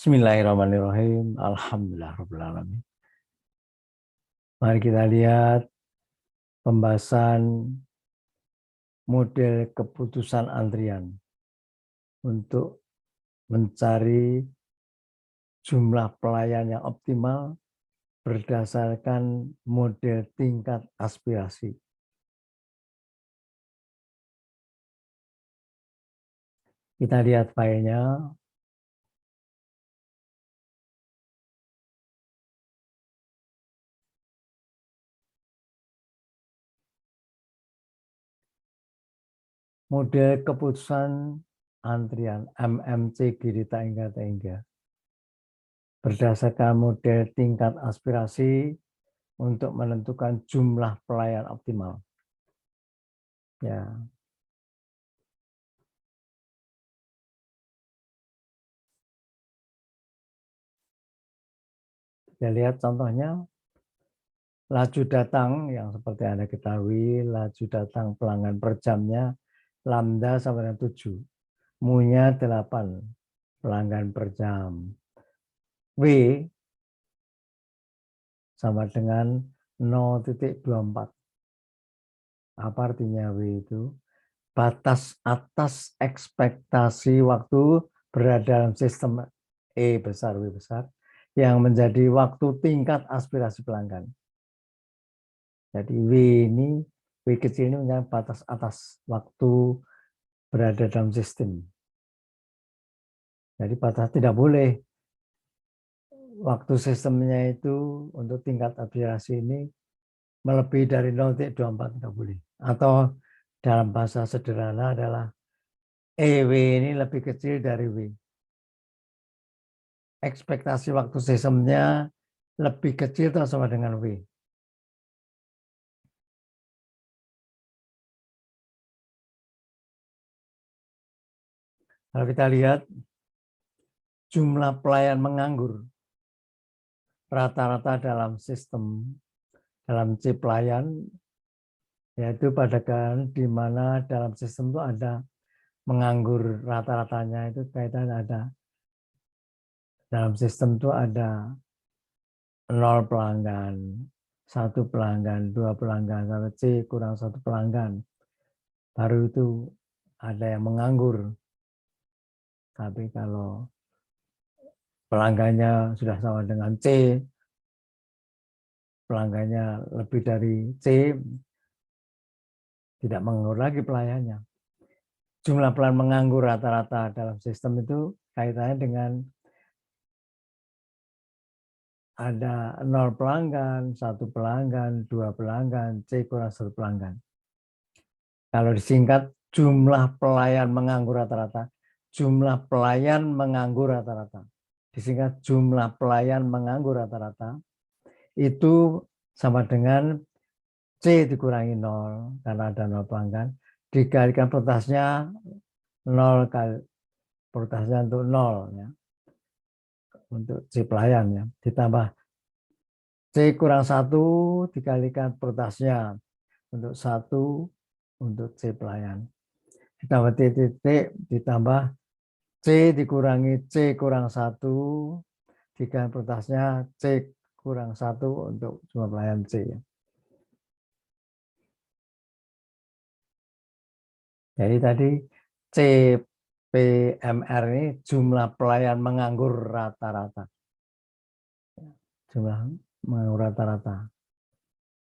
Bismillahirrahmanirrahim. Alhamdulillahirrahmanirrahim. Mari kita lihat pembahasan model keputusan antrian untuk mencari jumlah pelayan yang optimal berdasarkan model tingkat aspirasi. Kita lihat filenya. Model keputusan antrian MMC Girita Ingga Tengga berdasarkan model tingkat aspirasi untuk menentukan jumlah pelayan optimal. Ya. Kita lihat contohnya. Laju datang yang seperti Anda ketahui, laju datang pelanggan per jamnya lambda sama dengan 7. Mu-nya 8 pelanggan per jam. W sama dengan 0,24. Apa artinya W itu? Batas atas ekspektasi waktu berada dalam sistem E besar, W besar, yang menjadi waktu tingkat aspirasi pelanggan. Jadi W kecil ini menjadi batas atas waktu berada dalam sistem. Jadi batas tidak boleh waktu sistemnya itu untuk tingkat aspirasi ini melebihi dari 0,24 tidak boleh. Atau dalam bahasa sederhana adalah EW ini lebih kecil dari W. Ekspektasi waktu sistemnya lebih kecil atau sama dengan W. Kalau kita lihat jumlah pelayan menganggur rata-rata dalam sistem, dalam C pelayan, yaitu pada kan di mana dalam sistem itu ada menganggur rata-ratanya itu kaitan ada dalam sistem itu ada 0 pelanggan, 1 pelanggan, 2 pelanggan, sampai C kurang 1 pelanggan. Baru itu ada yang menganggur. Tapi kalau pelanggannya sudah sama dengan C, pelanggannya lebih dari C, tidak menganggur lagi pelayannya. Jumlah pelanggan menganggur rata-rata dalam sistem itu kaitannya dengan ada 0 pelanggan, 1 pelanggan, 2 pelanggan, C kurang 1 pelanggan. Kalau disingkat jumlah pelayan menganggur rata-rata, jumlah pelayan menganggur rata-rata. Disingkat jumlah pelayan menganggur rata-rata, itu sama dengan C dikurangi 0, karena ada 0 pelanggan, dikalikan produksinya 0 kali, produksinya untuk 0, ya, untuk C pelayan, ya, ditambah C kurang 1 dikalikan produksinya untuk 1 untuk C pelayan. Ditambah titik ditambah C dikurangi C kurang 1 dikalikan produksinya C kurang 1 untuk jumlah pelayan C. Jadi tadi CPMR ini jumlah pelayan menganggur rata-rata. Jumlah menganggur rata-rata.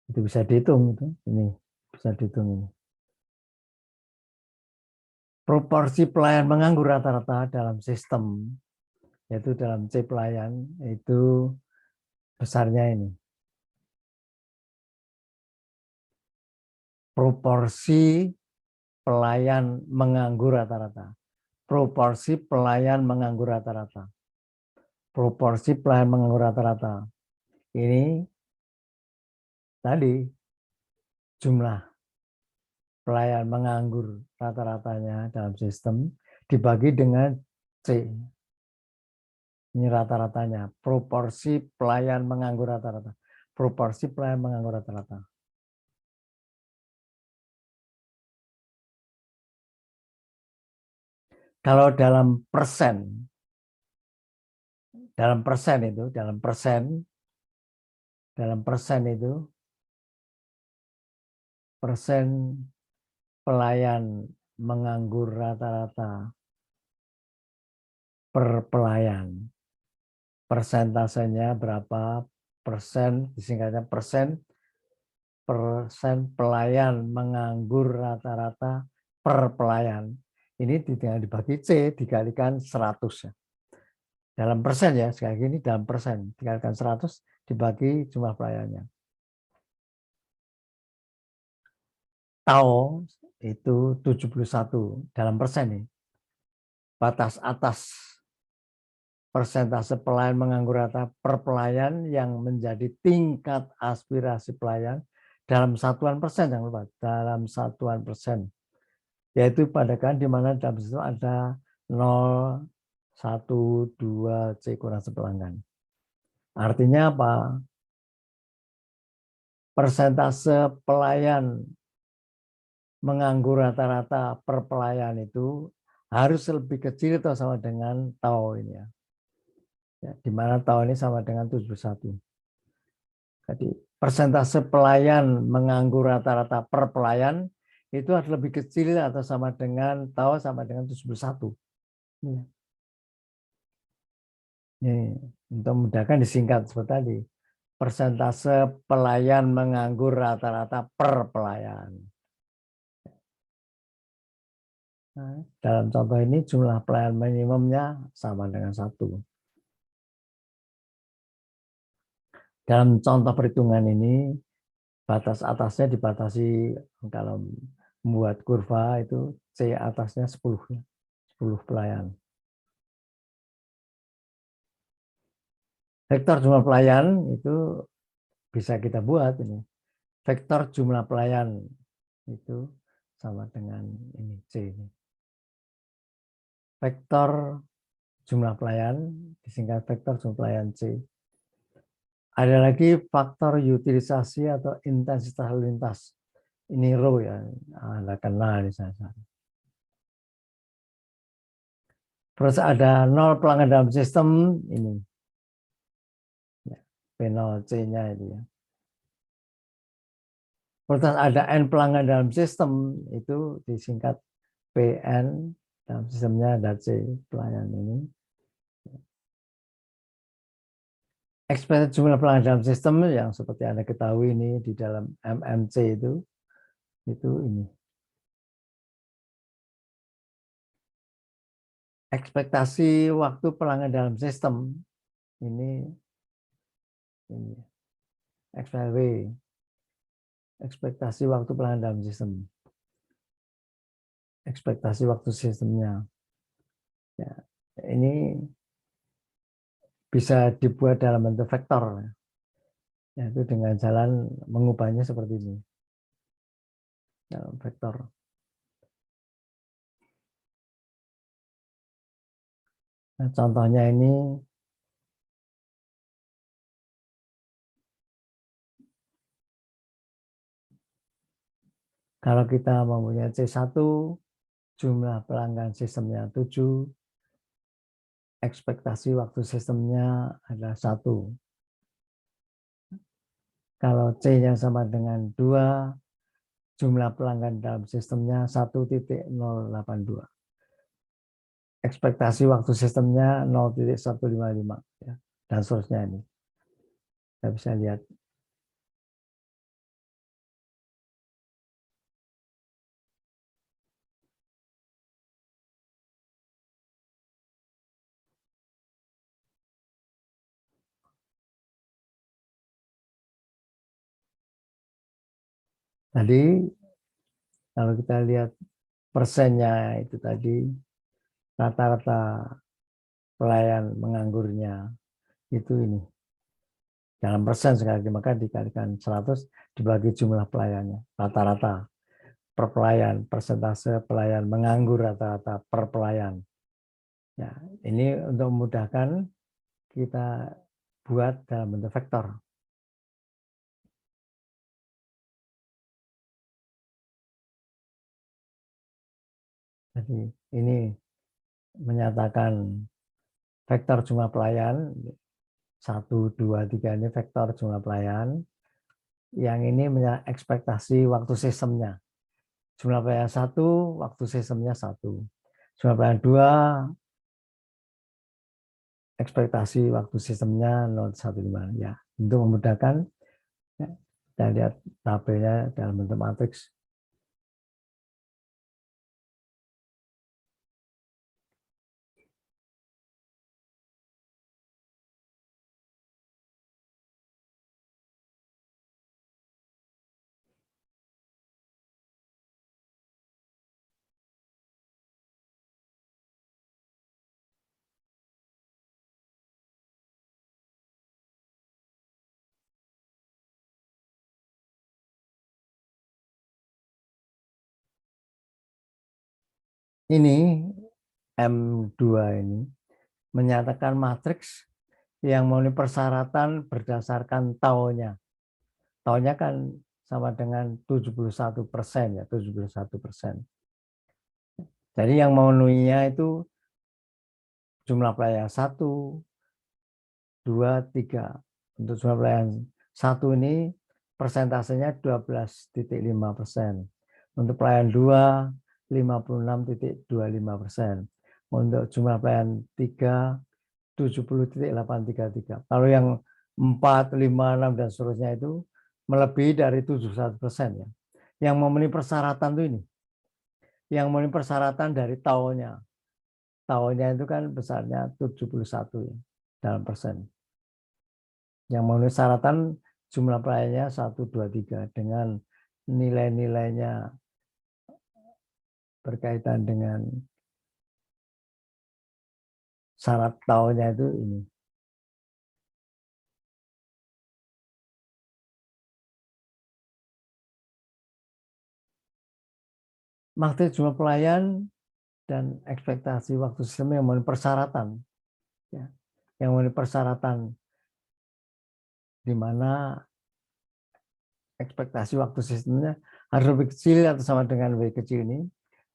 Itu bisa dihitung itu. Ini bisa dihitung ini. Proporsi pelayan menganggur rata-rata dalam sistem, yaitu dalam C pelayan, itu besarnya ini. Proporsi pelayan menganggur rata-rata. Proporsi pelayan menganggur rata-rata. Proporsi pelayan menganggur rata-rata. Ini tadi jumlah pelayan menganggur rata-ratanya dalam sistem dibagi dengan C. Ini rata-ratanya. Proporsi pelayan menganggur rata-rata. Proporsi pelayan menganggur rata-rata. Kalau dalam persen, dalam persen itu, dalam persen itu, persen pelayan menganggur rata-rata per pelayan. Persentasenya berapa persen, disingkatnya persen pelayan menganggur rata-rata per pelayan. Ini tinggal dibagi C dikalikan 100 ya. Dalam persen ya, sekali lagi ini dalam persen. Dikalikan 100 dibagi jumlah pelayannya. Tau itu 71 dalam persen nih. Batas atas persentase pelayan menganggur rata per pelayan yang menjadi tingkat aspirasi pelayan dalam satuan persen, jangan lupa dalam satuan persen, yaitu pada kan di mana dalam situ ada 0, 1, 2, C kurang sepelanggan. Artinya apa? Persentase pelayan menganggur rata-rata per pelayan itu harus lebih kecil atau sama dengan tau ini ya. Ya, di mana tahun ini sama dengan 71. Jadi persentase pelayan menganggur rata-rata per pelayan itu harus lebih kecil atau sama dengan tahun sama dengan 71. Ini. Ini untuk memudahkan disingkat seperti tadi. Persentase pelayan menganggur rata-rata per pelayan. Nah, dalam contoh ini jumlah pelayan minimumnya sama dengan 1. Dalam contoh perhitungan ini, batas atasnya dibatasi kalau membuat kurva itu C atasnya 10 pelayan. Vektor jumlah pelayan itu bisa kita buat ini. Vektor jumlah pelayan itu sama dengan ini C ini. Vektor jumlah pelayan disingkat vektor jumlah pelayan C. Ada lagi faktor utilisasi atau intensitas lalu lintas. Ini rho ya, Anda kenal di sana. Terus ada 0 pelanggan dalam sistem ini. P0 C-nya itu ya. Terus ada N pelanggan dalam sistem itu disingkat PN, dalam sistemnya ada C pelayan ini. Expected jumlah pelanggan dalam sistem yang seperti Anda ketahui ini di dalam MMC itu ini. Ekspektasi waktu pelanggan dalam sistem ini XPW. Ekspektasi waktu pelanggan dalam sistem. Ekspektasi waktu sistemnya. Ya, ini bisa dibuat dalam bentuk vektor, yaitu dengan jalan mengubahnya seperti ini. Dalam vektor. Nah, contohnya ini kalau kita mempunyai C1, jumlah pelanggan sistemnya 7, ekspektasi waktu sistemnya adalah 1. Kalau C-nya sama dengan 2, jumlah pelanggan dalam sistemnya 1,082. Ekspektasi waktu sistemnya 0,155 ya, dan seterusnya ini. Kita bisa lihat. Tadi kalau kita lihat persennya itu tadi rata-rata pelayan menganggurnya itu ini. Dalam persen sekali maka dikalikan 100 dibagi jumlah pelayannya rata-rata per pelayan, persentase pelayan menganggur rata-rata per pelayan. Ya, ini untuk memudahkan kita buat dalam bentuk vektor. Jadi ini menyatakan vektor jumlah pelayan 1, 2, 3 ini vektor jumlah pelayan. Yang ini ekspektasi waktu sistemnya. Jumlah pelayan 1, waktu sistemnya 1. Jumlah pelayan 2, ekspektasi waktu sistemnya 0,15. Ya, untuk memudahkan, ya, kita lihat tabelnya dalam bentuk matriks. Ini M2 ini menyatakan matriks yang memenuhi persyaratan berdasarkan taunya. Taunya kan sama dengan 71% ya, 71%. Jadi yang memenuhinya itu jumlah pelayan 1, 2, 3. Untuk jumlah pelayan 1 ini persentasenya 12,5%. Untuk pelayan 2, 56,25%. Untuk jumlah pelayan 3, 70,833. Kalau yang 4, 5, 6 dan seterusnya itu melebihi dari 71% ya. Yang memenuhi persyaratan itu ini. Yang memenuhi persyaratan dari tahunnya. Tahunnya itu kan besarnya 71 ya, dalam persen. Yang memenuhi persyaratan jumlah pelayannya 1, 2, 3 dengan nilai-nilainya berkaitan dengan syarat tahunnya itu ini. Maksud jumlah pelayan dan ekspektasi waktu sistem yang memenuhi persyaratan, ya, yang memenuhi persyaratan di mana ekspektasi waktu sistemnya harus lebih kecil atau sama dengan W kecil ini.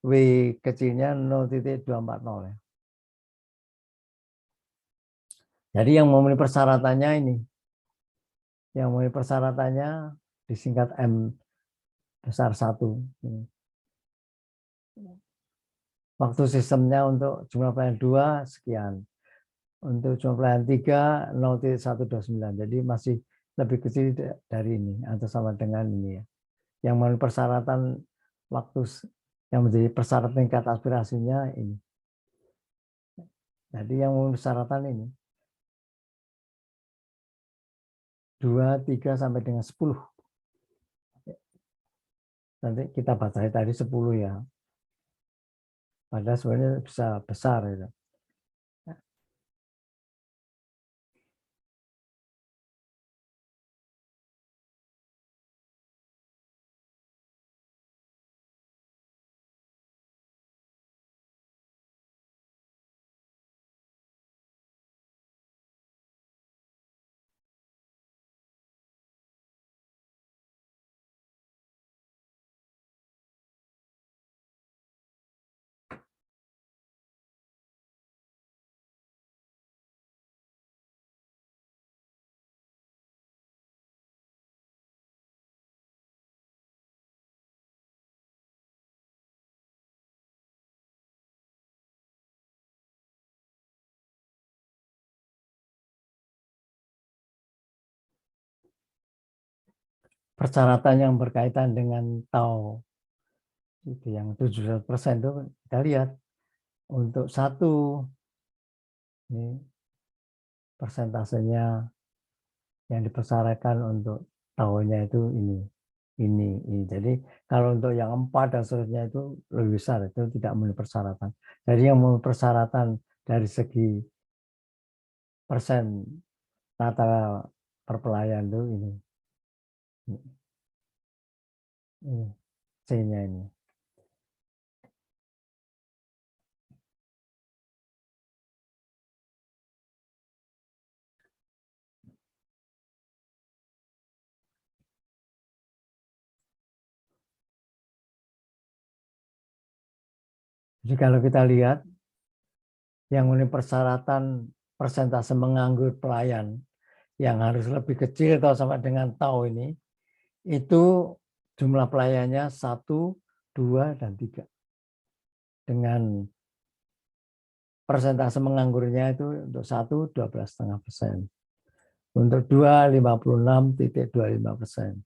W kecilnya 0,240 ya. Jadi yang memenuhi persyaratannya ini, yang memenuhi persyaratannya disingkat M besar 1. Waktu sistemnya untuk jumlah pelayan 2 sekian. Untuk jumlah pelayan 3 0,129. Jadi masih lebih kecil dari ini atau sama dengan ini ya. Yang memenuhi persyaratan waktu yang menjadi persyaratan tingkat aspirasinya ini. Jadi yang memenuhi persyaratan ini 2, 3 sampai dengan 10. Nanti kita baca tadi 10 ya. Padahal sebenarnya bisa besar itu. Persyaratan yang berkaitan dengan tau itu yang 70% itu kita lihat untuk 1 ini persentasenya yang dipersyaratkan untuk tahunnya itu ini. Jadi kalau untuk yang 4 dan seterusnya itu lebih besar, itu tidak memenuhi persyaratan. Jadi yang memenuhi persyaratan dari segi persen rata perpelayan itu ini C-nya ini. Jadi kalau kita lihat yang memenuhi persyaratan persentase menganggur pelayan yang harus lebih kecil atau sama dengan tau ini, itu jumlah pelayannya 1, 2, dan 3. Dengan persentase menganggurnya itu untuk 1, 12,5%. Untuk 2, 56,25%.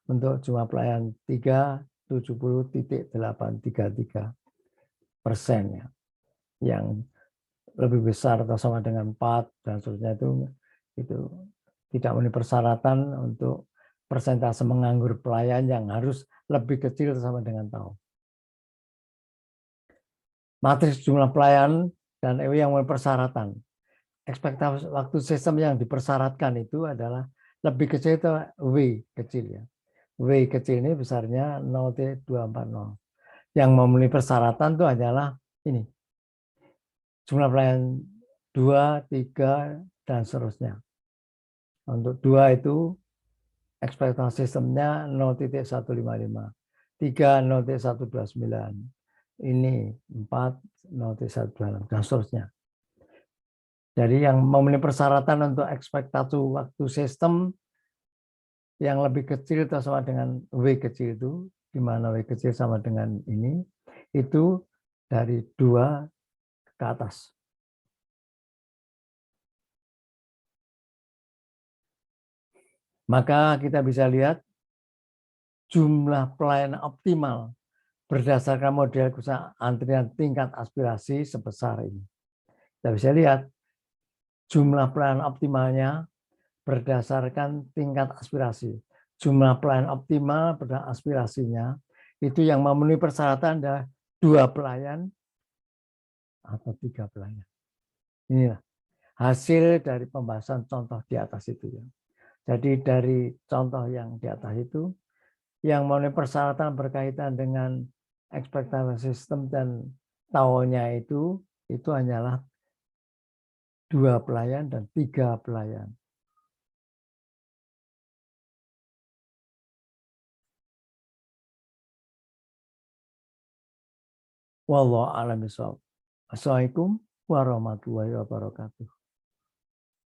Untuk jumlah pelayan 3, 70,833%. Ya. Yang lebih besar atau sama dengan 4 dan seterusnya itu tidak memenuhi persyaratan untuk persentase menganggur pelayan yang harus lebih kecil sama dengan tau. Matriks jumlah pelayan dan EW yang memenuhi persyaratan. Ekspektasi waktu sistem yang dipersyaratkan itu adalah lebih kecil itu W kecil ya. W kecil ini besarnya 0,240. Yang memenuhi persyaratan itu adalah ini. Jumlah pelayan 2, 3, dan seterusnya. Untuk 2 itu ekspektasi sistemnya 0,155. 3, 0,129. Ini 4, 0,126, dan seterusnya. Jadi yang memenuhi persyaratan untuk ekspektasi waktu sistem yang lebih kecil atau sama dengan W kecil itu, di mana W kecil sama dengan ini, itu dari 2 ke atas. Maka kita bisa lihat jumlah pelayanan optimal berdasarkan model antrian tingkat aspirasi sebesar ini. Kita bisa lihat jumlah pelayanan optimalnya berdasarkan tingkat aspirasi. Jumlah pelayan optimal pada aspirasinya itu yang memenuhi persyaratan ada 2 pelayan atau 3 pelayan. Inilah hasil dari pembahasan contoh di atas itu ya. Jadi dari contoh yang di atas itu yang memenuhi persyaratan berkaitan dengan ekspektasi sistem dan taunya itu hanyalah 2 pelayan dan 3 pelayan. Wallahu a'lam bishawab. Assalamualaikum warahmatullahi wabarakatuh.